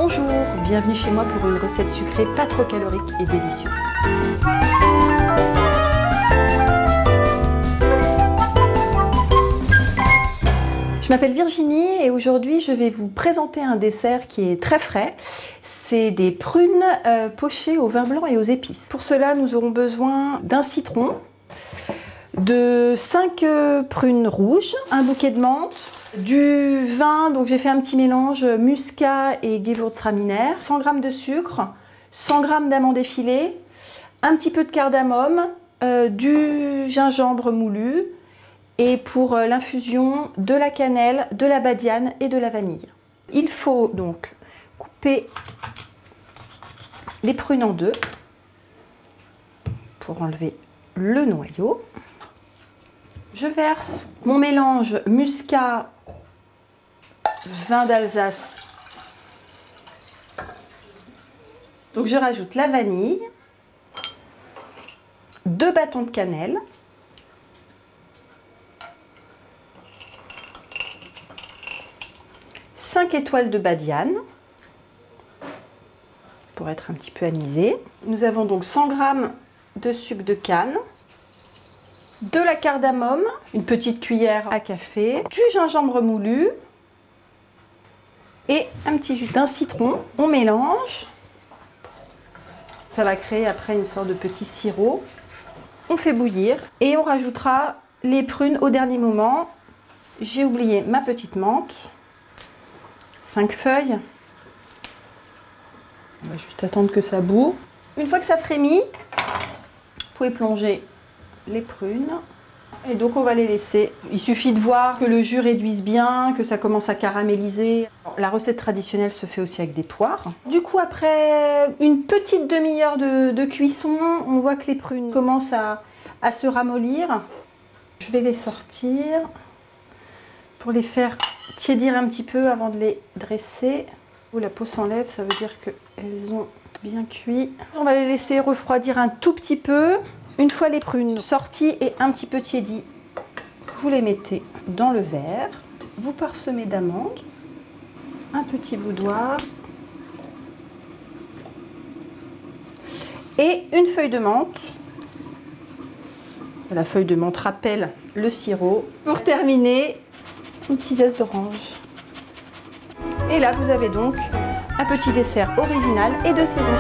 Bonjour, bienvenue chez moi pour une recette sucrée pas trop calorique et délicieuse. Je m'appelle Virginie et aujourd'hui je vais vous présenter un dessert qui est très frais. C'est des prunes pochées au vin blanc et aux épices. Pour cela, nous aurons besoin d'un citron, de 5 prunes rouges, un bouquet de menthe, du vin, donc j'ai fait un petit mélange muscat et Gewürztraminer, 100 g de sucre, 100 g d'amandes effilées, un petit peu de cardamome, du gingembre moulu et pour l'infusion de la cannelle, de la badiane et de la vanille. Il faut donc couper les prunes en deux pour enlever le noyau. Je verse mon mélange muscat, vin d'Alsace. Donc je rajoute la vanille, 2 bâtons de cannelle, cinq étoiles de badiane pour être un petit peu anisé. Nous avons donc 100 g de sucre de canne, de la cardamome, une petite cuillère à café, du gingembre moulu et un petit jus d'un citron. On mélange. Ça va créer après une sorte de petit sirop. On fait bouillir et on rajoutera les prunes au dernier moment. J'ai oublié ma petite menthe. 5 feuilles. On va juste attendre que ça bout. Une fois que ça frémit, vous pouvez plonger les prunes et donc on va les laisser. Il suffit de voir que le jus réduise bien, que ça commence à caraméliser. La recette traditionnelle se fait aussi avec des poires. Du coup, après une petite demi-heure de cuisson, on voit que les prunes commencent à se ramollir. Je vais les sortir pour les faire tiédir un petit peu avant de les dresser. La peau s'enlève, ça veut dire qu'elles ont bien cuit. On va les laisser refroidir un tout petit peu. Une fois les prunes sorties et un petit peu tiédies, vous les mettez dans le verre. Vous parsemez d'amandes, un petit boudoir et une feuille de menthe. La feuille de menthe rappelle le sirop. Pour terminer, une petite zeste d'orange. Et là, vous avez donc un petit dessert original et de saison.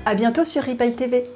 À bientôt sur Ripaille TV.